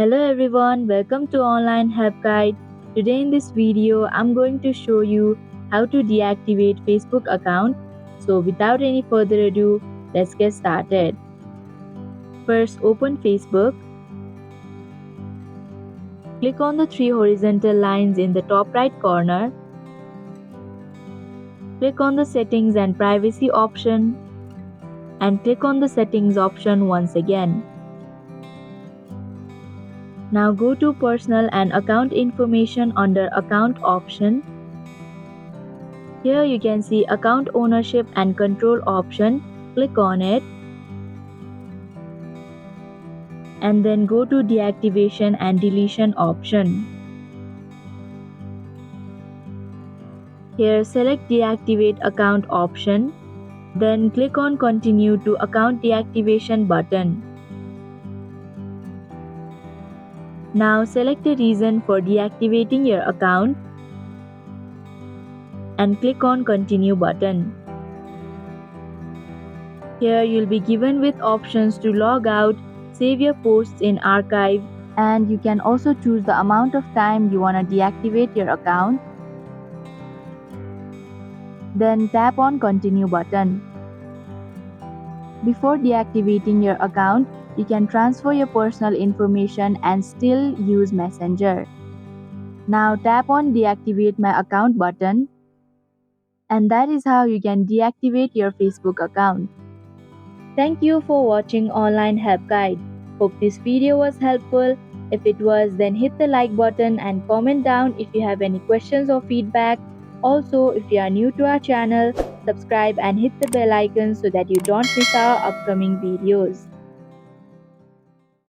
Hello everyone, welcome to Online Help Guide. Today in this video, I'm going to show you how to deactivate Facebook account. So without any further ado, let's get started. First, open Facebook. Click on the three horizontal lines in the top right corner. Click on the Settings and Privacy option and click on the Settings option once again. Now go to Personal and Account Information under Account option. Here you can see Account Ownership and Control option. Click on it. And then go to Deactivation and Deletion option. Here select Deactivate Account option. Then click on Continue to Account Deactivation button. Now select a reason for deactivating your account and click on Continue button. Here you'll be given with options to log out, save your posts in archive, and you can also choose the amount of time you want to deactivate your account. Then tap on Continue button. Before deactivating your account, you can transfer your personal information and still use Messenger. Now tap on Deactivate My Account button, and that is how you can deactivate your Facebook account. Thank you for watching Online Help Guide. Hope this video was helpful. If it was, then hit the like button and comment down if you have any questions or feedback. Also, if you are new to our channel, subscribe and hit the bell icon so that you don't miss our upcoming videos.